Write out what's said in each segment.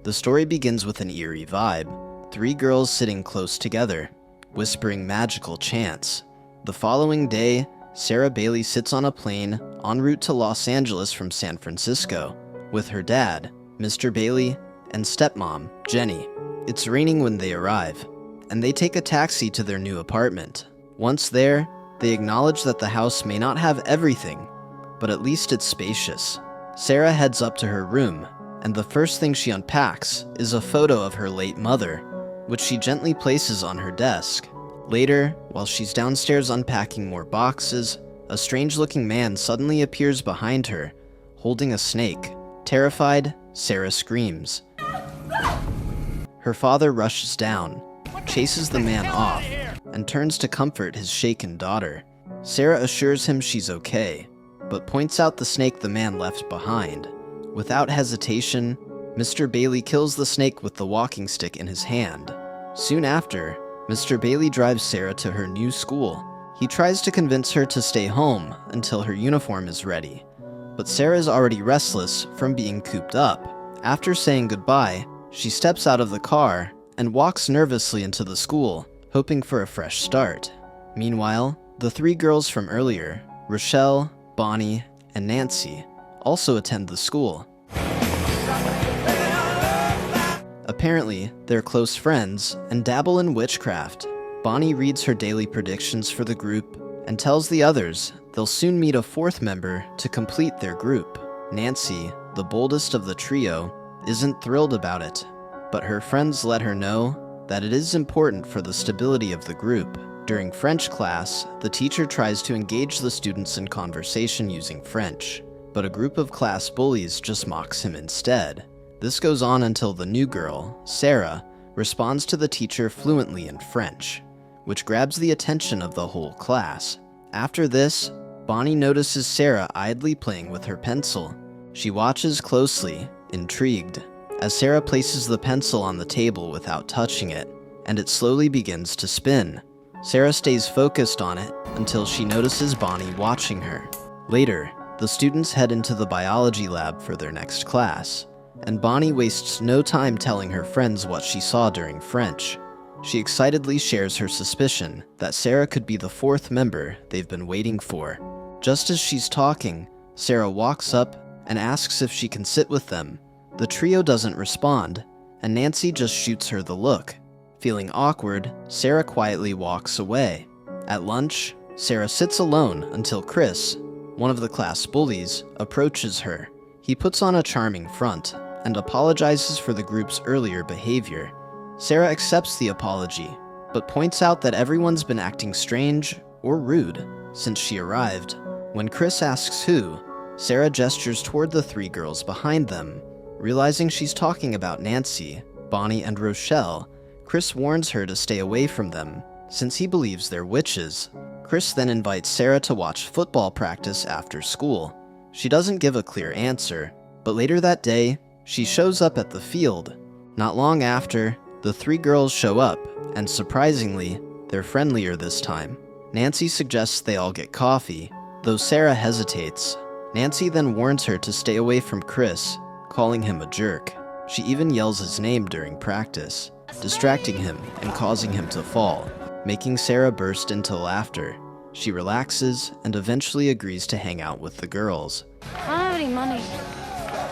The story begins with an eerie vibe. 3 girls sitting close together, whispering magical chants. The following day, Sarah Bailey sits on a plane en route to Los Angeles from San Francisco with her dad, Mr. Bailey, and stepmom, Jenny. It's raining when they arrive, and they take a taxi to their new apartment. Once there, they acknowledge that the house may not have everything, but at least it's spacious. Sarah heads up to her room, and the first thing she unpacks is a photo of her late mother, which she gently places on her desk. Later, while she's downstairs unpacking more boxes, a strange-looking man suddenly appears behind her, holding a snake. Terrified, Sarah screams. Her father rushes down, chases the man off, and turns to comfort his shaken daughter. Sarah assures him she's okay, but points out the snake the man left behind. Without hesitation, Mr. Bailey kills the snake with the walking stick in his hand. Soon after, Mr. Bailey drives Sarah to her new school. He tries to convince her to stay home until her uniform is ready, but Sarah is already restless from being cooped up. After saying goodbye, she steps out of the car and walks nervously into the school, hoping for a fresh start. Meanwhile, the 3 girls from earlier, Rochelle, Bonnie, and Nancy, also attend the school. Apparently, they're close friends and dabble in witchcraft. Bonnie reads her daily predictions for the group and tells the others they'll soon meet a 4th member to complete their group. Nancy, the boldest of the trio, isn't thrilled about it, but her friends let her know that it is important for the stability of the group. During French class, the teacher tries to engage the students in conversation using French, but a group of class bullies just mocks him instead. This goes on until the new girl, Sarah, responds to the teacher fluently in French, which grabs the attention of the whole class. After this, Bonnie notices Sarah idly playing with her pencil. She watches closely, intrigued, as Sarah places the pencil on the table without touching it, and it slowly begins to spin. Sarah stays focused on it until she notices Bonnie watching her. Later, the students head into the biology lab for their next class, and Bonnie wastes no time telling her friends what she saw during French. She excitedly shares her suspicion that Sarah could be the 4th member they've been waiting for. Just as she's talking, Sarah walks up and asks if she can sit with them. The trio doesn't respond, and Nancy just shoots her the look. Feeling awkward, Sarah quietly walks away. At lunch, Sarah sits alone until Chris, one of the class bullies, approaches her. He puts on a charming front and apologizes for the group's earlier behavior. Sarah accepts the apology, but points out that everyone's been acting strange or rude since she arrived. When Chris asks who, Sarah gestures toward the 3 girls behind them. Realizing she's talking about Nancy, Bonnie, and Rochelle, Chris warns her to stay away from them, since he believes they're witches. Chris then invites Sarah to watch football practice after school. She doesn't give a clear answer, but later that day, she shows up at the field. Not long after, the 3 girls show up, and surprisingly, they're friendlier this time. Nancy suggests they all get coffee, though Sarah hesitates. Nancy then warns her to stay away from Chris, calling him a jerk. She even yells his name during practice, distracting him and causing him to fall, making Sarah burst into laughter. She relaxes and eventually agrees to hang out with the girls. I don't have any money.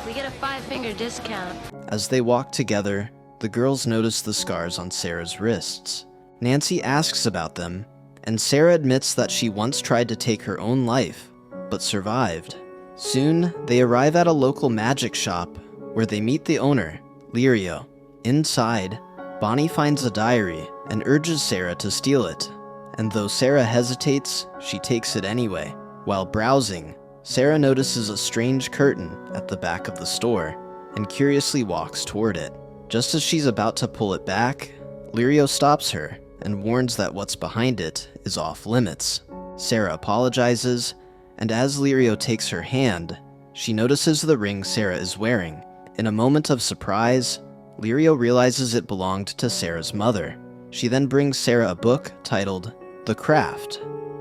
We get a 5-finger discount. As they walk together, the girls notice the scars on Sarah's wrists. Nancy asks about them, and Sarah admits that she once tried to take her own life, but survived. Soon, they arrive at a local magic shop where they meet the owner, Lirio. Inside, Bonnie finds a diary and urges Sarah to steal it, and though Sarah hesitates, she takes it anyway. While browsing, Sarah notices a strange curtain at the back of the store and curiously walks toward it. Just as she's about to pull it back, Lirio stops her and warns that what's behind it is off limits. Sarah apologizes, and as Lirio takes her hand, she notices the ring Sarah is wearing. In a moment of surprise, Lirio realizes it belonged to Sarah's mother. She then brings Sarah a book titled The Craft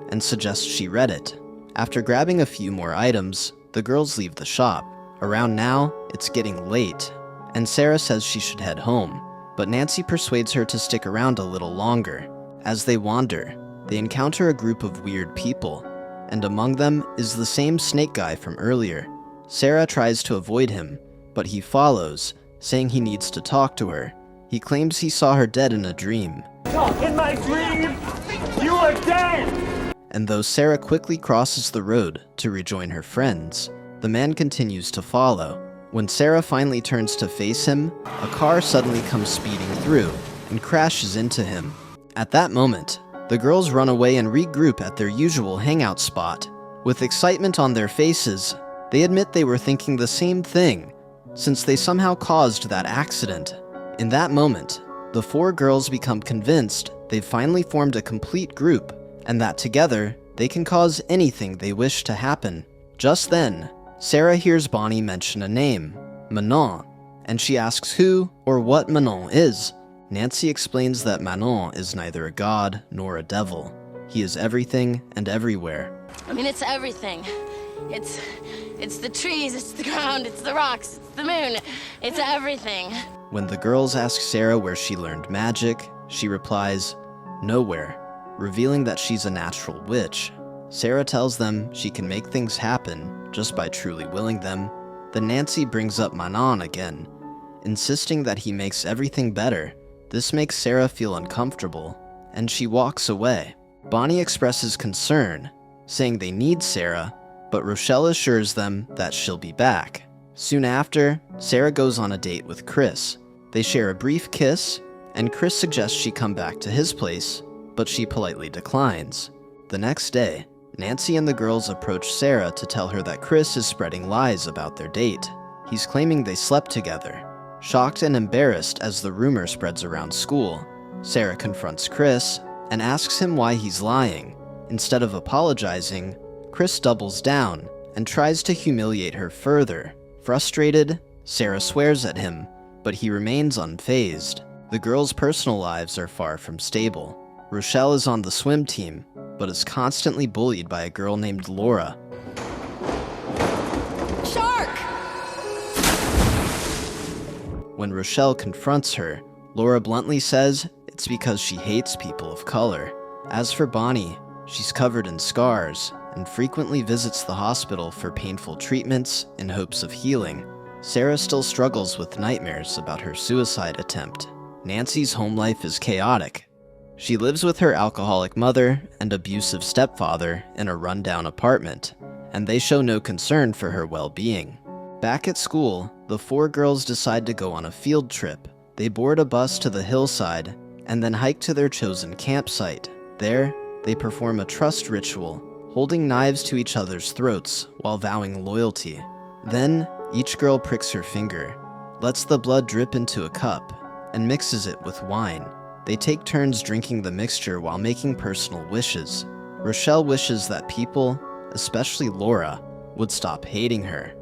and suggests she read it. After grabbing a few more items, the girls leave the shop. Around now, it's getting late, and Sarah says she should head home, but Nancy persuades her to stick around a little longer. As they wander, they encounter a group of weird people, and among them is the same snake guy from earlier. Sarah tries to avoid him, but he follows, saying he needs to talk to her. He claims he saw her dead in a dream. In my dream, you are dead! And though Sarah quickly crosses the road to rejoin her friends, the man continues to follow. When Sarah finally turns to face him, a car suddenly comes speeding through and crashes into him. At that moment, the girls run away and regroup at their usual hangout spot. With excitement on their faces, they admit they were thinking the same thing, since they somehow caused that accident. In that moment, the four girls become convinced they've finally formed a complete group, and that together, they can cause anything they wish to happen. Just then, Sarah hears Bonnie mention a name, Manon, and she asks who or what Manon is. Nancy explains that Manon is neither a god nor a devil. He is everything and everywhere. I mean, it's everything. It's the trees, it's the ground, it's the rocks, it's the moon. It's everything. When the girls ask Sarah where she learned magic, she replies, nowhere, revealing that she's a natural witch. Sarah tells them she can make things happen just by truly willing them. Then Nancy brings up Manon again, insisting that he makes everything better. This makes Sarah feel uncomfortable, and she walks away. Bonnie expresses concern, saying they need Sarah, but Rochelle assures them that she'll be back. Soon after, Sarah goes on a date with Chris. They share a brief kiss, and Chris suggests she come back to his place, but she politely declines. The next day, Nancy and the girls approach Sarah to tell her that Chris is spreading lies about their date. He's claiming they slept together. Shocked and embarrassed as the rumor spreads around school, Sarah confronts Chris and asks him why he's lying. Instead of apologizing, Chris doubles down and tries to humiliate her further. Frustrated, Sarah swears at him, but he remains unfazed. The girls' personal lives are far from stable. Rochelle is on the swim team, but is constantly bullied by a girl named Laura. Shark! When Rochelle confronts her, Laura bluntly says it's because she hates people of color. As for Bonnie, she's covered in scars and frequently visits the hospital for painful treatments in hopes of healing. Sarah still struggles with nightmares about her suicide attempt. Nancy's home life is chaotic. She lives with her alcoholic mother and abusive stepfather in a rundown apartment, and they show no concern for her well-being. Back at school, the four girls decide to go on a field trip. They board a bus to the hillside and then hike to their chosen campsite. There, they perform a trust ritual, holding knives to each other's throats while vowing loyalty. Then, each girl pricks her finger, lets the blood drip into a cup, and mixes it with wine. They take turns drinking the mixture while making personal wishes. Rochelle wishes that people, especially Laura, would stop hating her.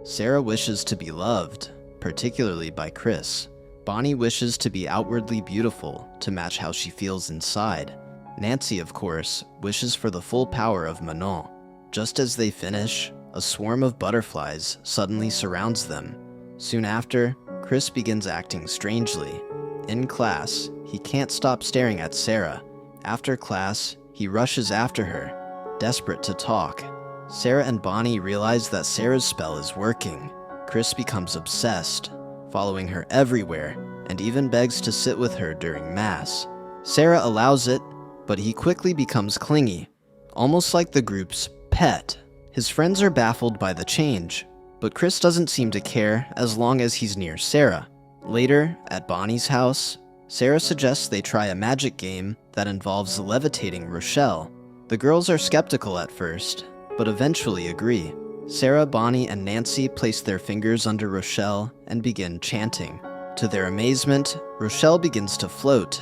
Sarah wishes to be loved, particularly by Chris. Bonnie wishes to be outwardly beautiful to match how she feels inside. Nancy, of course, wishes for the full power of Manon. Just as they finish, a swarm of butterflies suddenly surrounds them. Soon after, Chris begins acting strangely. In class, he can't stop staring at Sarah. After class, he rushes after her, desperate to talk. Sarah and Bonnie realize that Sarah's spell is working. Chris becomes obsessed, following her everywhere, and even begs to sit with her during mass. Sarah allows it, but he quickly becomes clingy, almost like the group's pet. His friends are baffled by the change, but Chris doesn't seem to care as long as he's near Sarah. Later, at Bonnie's house, Sarah suggests they try a magic game that involves levitating Rochelle. The girls are skeptical at first, but eventually agree. Sarah, Bonnie, and Nancy place their fingers under Rochelle and begin chanting. To their amazement, Rochelle begins to float,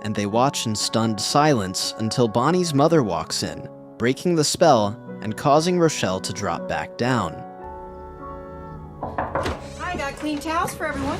and they watch in stunned silence until Bonnie's mother walks in, breaking the spell and causing Rochelle to drop back down. I got clean towels for everyone.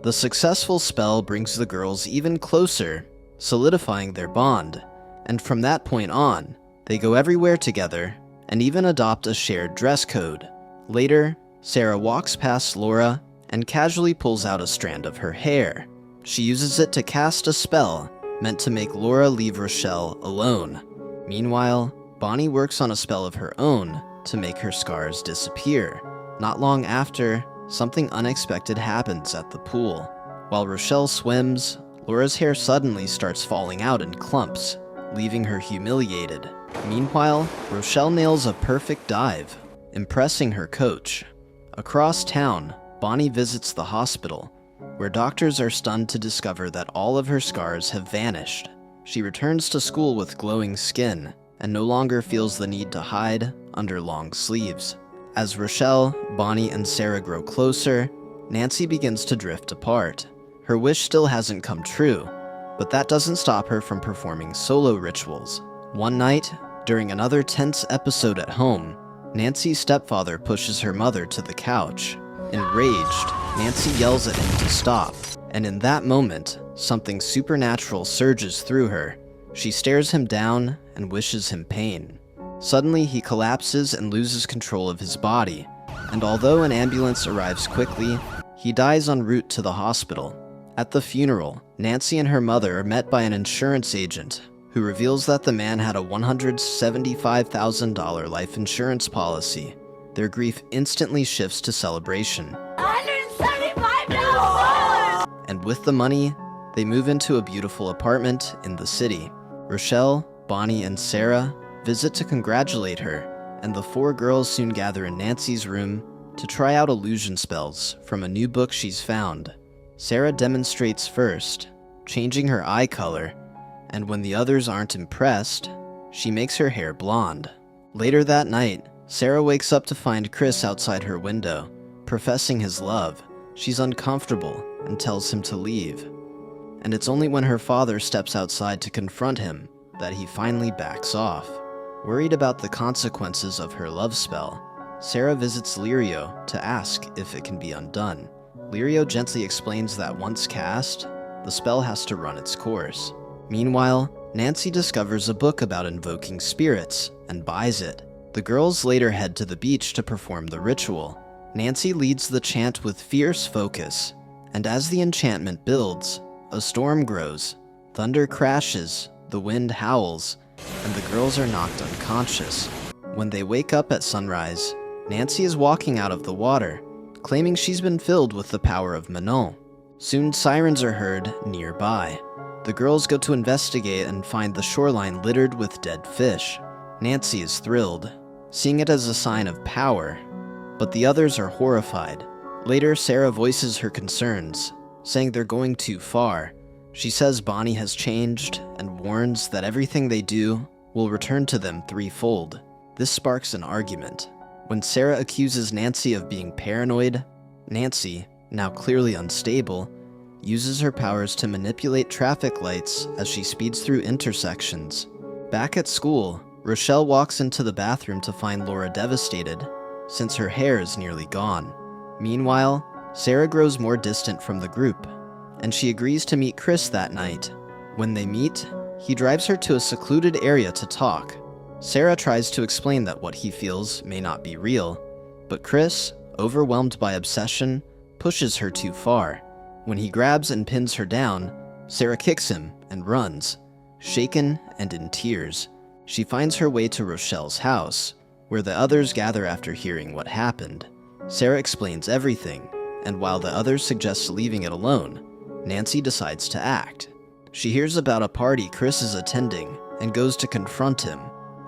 The successful spell brings the girls even closer, solidifying their bond, and from that point on, they go everywhere together and even adopt a shared dress code. Later, Sarah walks past Laura and casually pulls out a strand of her hair. She uses it to cast a spell meant to make Laura leave Rochelle alone. Meanwhile, Bonnie works on a spell of her own to make her scars disappear. Not long after, something unexpected happens at the pool. While Rochelle swims, Laura's hair suddenly starts falling out in clumps, leaving her humiliated. Meanwhile, Rochelle nails a perfect dive, impressing her coach. Across town, Bonnie visits the hospital, where doctors are stunned to discover that all of her scars have vanished. She returns to school with glowing skin, and no longer feels the need to hide under long sleeves. As Rochelle, Bonnie, and Sarah grow closer, Nancy begins to drift apart. Her wish still hasn't come true, but that doesn't stop her from performing solo rituals. One night, during another tense episode at home, Nancy's stepfather pushes her mother to the couch. Enraged, Nancy yells at him to stop, and in that moment, something supernatural surges through her. She stares him down and wishes him pain. Suddenly, he collapses and loses control of his body, and although an ambulance arrives quickly, he dies en route to the hospital. At the funeral, Nancy and her mother are met by an insurance agent who reveals that the man had a $175,000 life insurance policy. Their grief instantly shifts to celebration. $175,000! And with the money, they move into a beautiful apartment in the city. Rochelle, Bonnie, and Sarah visit to congratulate her, and the four girls soon gather in Nancy's room to try out illusion spells from a new book she's found. Sarah demonstrates first, changing her eye color, and when the others aren't impressed, she makes her hair blonde. Later that night, Sarah wakes up to find Chris outside her window, professing his love. She's uncomfortable and tells him to leave. And it's only when her father steps outside to confront him that he finally backs off. Worried about the consequences of her love spell, Sarah visits Lirio to ask if it can be undone. Lirio gently explains that once cast, the spell has to run its course. Meanwhile, Nancy discovers a book about invoking spirits and buys it. The girls later head to the beach to perform the ritual. Nancy leads the chant with fierce focus, and as the enchantment builds, a storm grows, thunder crashes, the wind howls, and the girls are knocked unconscious. When they wake up at sunrise, Nancy is walking out of the water, claiming she's been filled with the power of Manon. Soon sirens are heard nearby. The girls go to investigate and find the shoreline littered with dead fish. Nancy is thrilled, seeing it as a sign of power, but the others are horrified. Later, Sarah voices her concerns, saying they're going too far. She says Bonnie has changed and warns that everything they do will return to them threefold. This sparks an argument. When Sarah accuses Nancy of being paranoid, Nancy, now clearly unstable, uses her powers to manipulate traffic lights as she speeds through intersections. Back at school, Rochelle walks into the bathroom to find Laura devastated, since her hair is nearly gone. Meanwhile, Sarah grows more distant from the group, and she agrees to meet Chris that night. When they meet, he drives her to a secluded area to talk. Sarah tries to explain that what he feels may not be real, but Chris, overwhelmed by obsession, pushes her too far. When he grabs and pins her down, Sarah kicks him and runs, shaken and in tears. She finds her way to Rochelle's house, where the others gather after hearing what happened. Sarah explains everything, and while the others suggest leaving it alone, Nancy decides to act. She hears about a party Chris is attending and goes to confront him.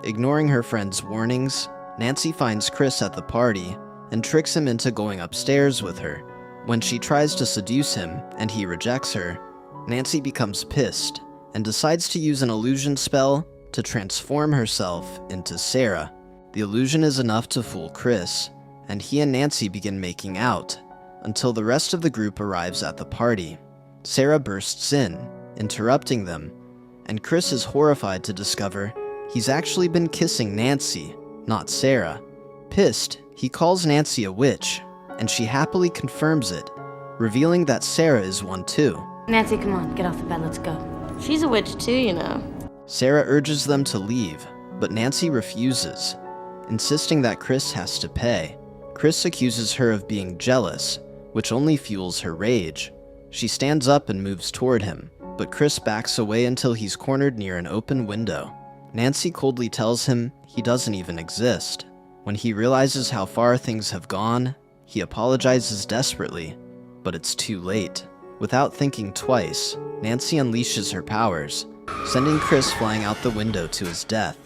Ignoring her friend's warnings, Nancy finds Chris at the party and tricks him into going upstairs with her. When she tries to seduce him and he rejects her, Nancy becomes pissed and decides to use an illusion spell to transform herself into Sarah. The illusion is enough to fool Chris, and he and Nancy begin making out until the rest of the group arrives at the party. Sarah bursts in, interrupting them, and Chris is horrified to discover he's actually been kissing Nancy, not Sarah. Pissed, he calls Nancy a witch, and she happily confirms it, revealing that Sarah is one too. Nancy, come on, get off the bed, let's go. She's a witch too, you know. Sarah urges them to leave, but Nancy refuses, insisting that Chris has to pay. Chris accuses her of being jealous, which only fuels her rage. She stands up and moves toward him, but Chris backs away until he's cornered near an open window. Nancy coldly tells him he doesn't even exist. When he realizes how far things have gone, he apologizes desperately, but it's too late. Without thinking twice, Nancy unleashes her powers, sending Chris flying out the window to his death.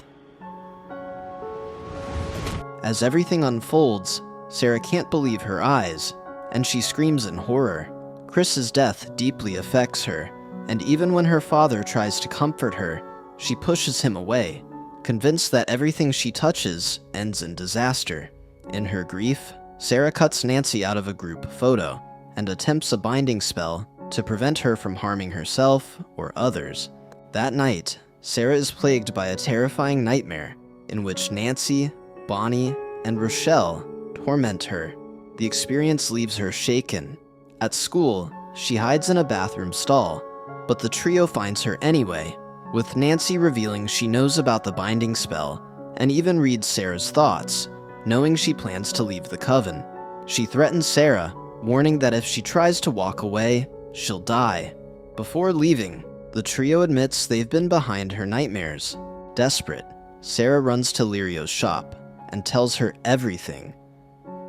As everything unfolds, Sarah can't believe her eyes, and she screams in horror. Chris's death deeply affects her, and even when her father tries to comfort her, she pushes him away, convinced that everything she touches ends in disaster. In her grief, Sarah cuts Nancy out of a group photo and attempts a binding spell to prevent her from harming herself or others. That night, Sarah is plagued by a terrifying nightmare in which Nancy, Bonnie, and Rochelle torment her. The experience leaves her shaken. At school, she hides in a bathroom stall, but the trio finds her anyway, with Nancy revealing she knows about the binding spell and even reads Sarah's thoughts, knowing she plans to leave the coven. She threatens Sarah, warning that if she tries to walk away, she'll die. Before leaving, the trio admits they've been behind her nightmares. Desperate, Sarah runs to Lirio's shop and tells her everything.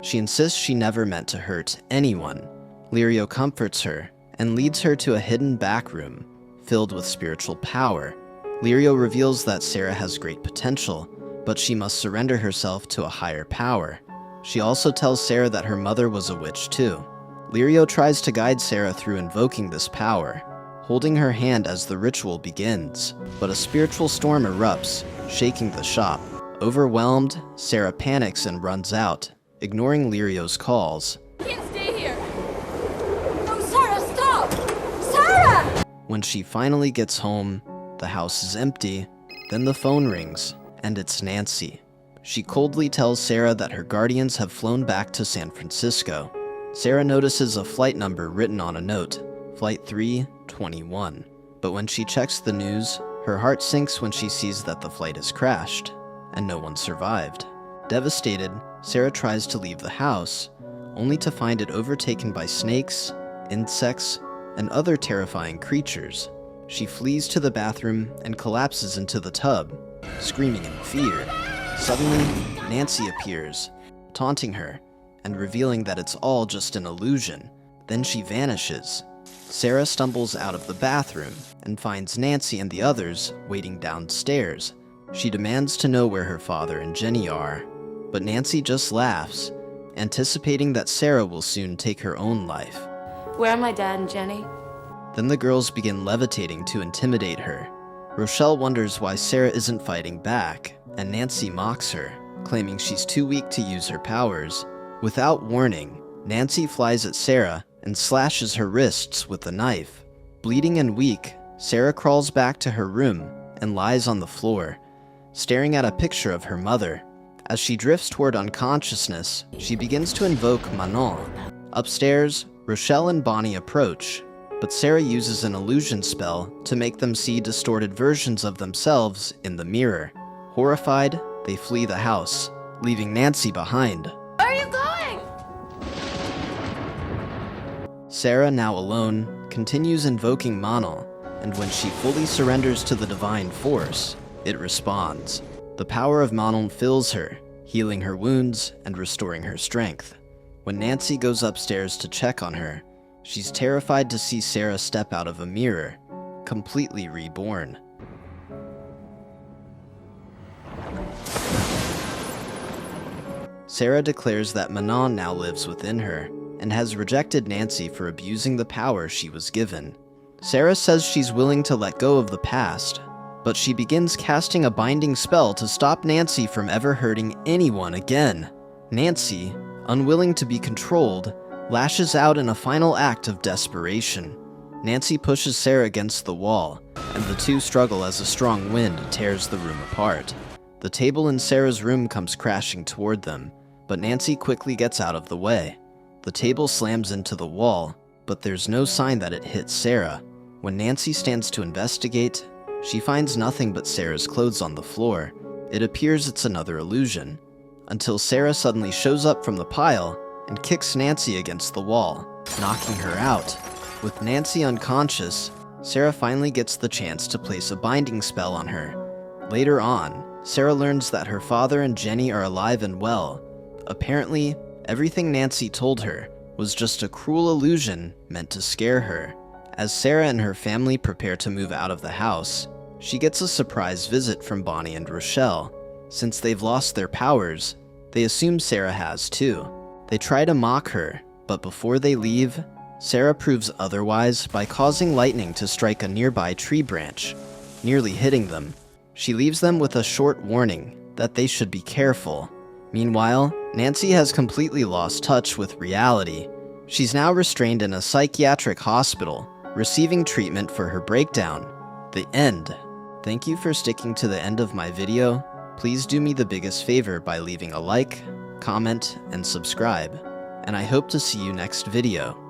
She insists she never meant to hurt anyone. Lirio comforts her and leads her to a hidden back room filled with spiritual power. Lirio reveals that Sarah has great potential, but she must surrender herself to a higher power. She also tells Sarah that her mother was a witch too. Lirio tries to guide Sarah through invoking this power, holding her hand as the ritual begins, but a spiritual storm erupts, shaking the shop. Overwhelmed, Sarah panics and runs out, ignoring Lirio's calls. I can't stay here. No, Sarah, stop! Sarah! When she finally gets home, the house is empty. Then the phone rings, and it's Nancy. She coldly tells Sarah that her guardians have flown back to San Francisco. Sarah notices a flight number written on a note, Flight 321. But when she checks the news, her heart sinks when she sees that the flight has crashed, and no one survived. Devastated, Sarah tries to leave the house, only to find it overtaken by snakes, insects, and other terrifying creatures. She flees to the bathroom and collapses into the tub, screaming in fear. Suddenly, Nancy appears, taunting her and revealing that it's all just an illusion. Then she vanishes. Sarah stumbles out of the bathroom and finds Nancy and the others waiting downstairs. She demands to know where her father and Jenny are, but Nancy just laughs, anticipating that Sarah will soon take her own life. Where are my dad and Jenny? Then the girls begin levitating to intimidate her. Rochelle wonders why Sarah isn't fighting back, and Nancy mocks her, claiming she's too weak to use her powers. Without warning, Nancy flies at Sarah and slashes her wrists with the knife. Bleeding and weak, Sarah crawls back to her room and lies on the floor, staring at a picture of her mother. As she drifts toward unconsciousness, she begins to invoke Manon. Upstairs, Rochelle and Bonnie approach, but Sarah uses an illusion spell to make them see distorted versions of themselves in the mirror. Horrified, they flee the house, leaving Nancy behind. Where are you going? Sarah, now alone, continues invoking Manon, and when she fully surrenders to the divine force, it responds. The power of Manon fills her, healing her wounds and restoring her strength. When Nancy goes upstairs to check on her, she's terrified to see Sarah step out of a mirror, completely reborn. Sarah declares that Manon now lives within her, and has rejected Nancy for abusing the power she was given. Sarah says she's willing to let go of the past, but she begins casting a binding spell to stop Nancy from ever hurting anyone again. Nancy, unwilling to be controlled, lashes out in a final act of desperation. Nancy pushes Sarah against the wall, and the two struggle as a strong wind tears the room apart. The table in Sarah's room comes crashing toward them, but Nancy quickly gets out of the way. The table slams into the wall, but there's no sign that it hit Sarah. When Nancy stands to investigate, she finds nothing but Sarah's clothes on the floor. It appears it's another illusion, until Sarah suddenly shows up from the pile and kicks Nancy against the wall. knocking her out. With Nancy unconscious, Sarah finally gets the chance to place a binding spell on her. Later on, Sarah learns that her father and Jenny are alive and well. Apparently, everything Nancy told her was just a cruel illusion meant to scare her. As Sarah and her family prepare to move out of the house, she gets a surprise visit from Bonnie and Rochelle. Since they've lost their powers, they assume Sarah has too. They try to mock her, but before they leave, Sarah proves otherwise by causing lightning to strike a nearby tree branch, nearly hitting them. She leaves them with a short warning that they should be careful. Meanwhile, Nancy has completely lost touch with reality. She's now restrained in a psychiatric hospital, receiving treatment for her breakdown. The end. Thank you for sticking to the end of my video. Please do me the biggest favor by leaving a like, comment, and subscribe. And I hope to see you next video.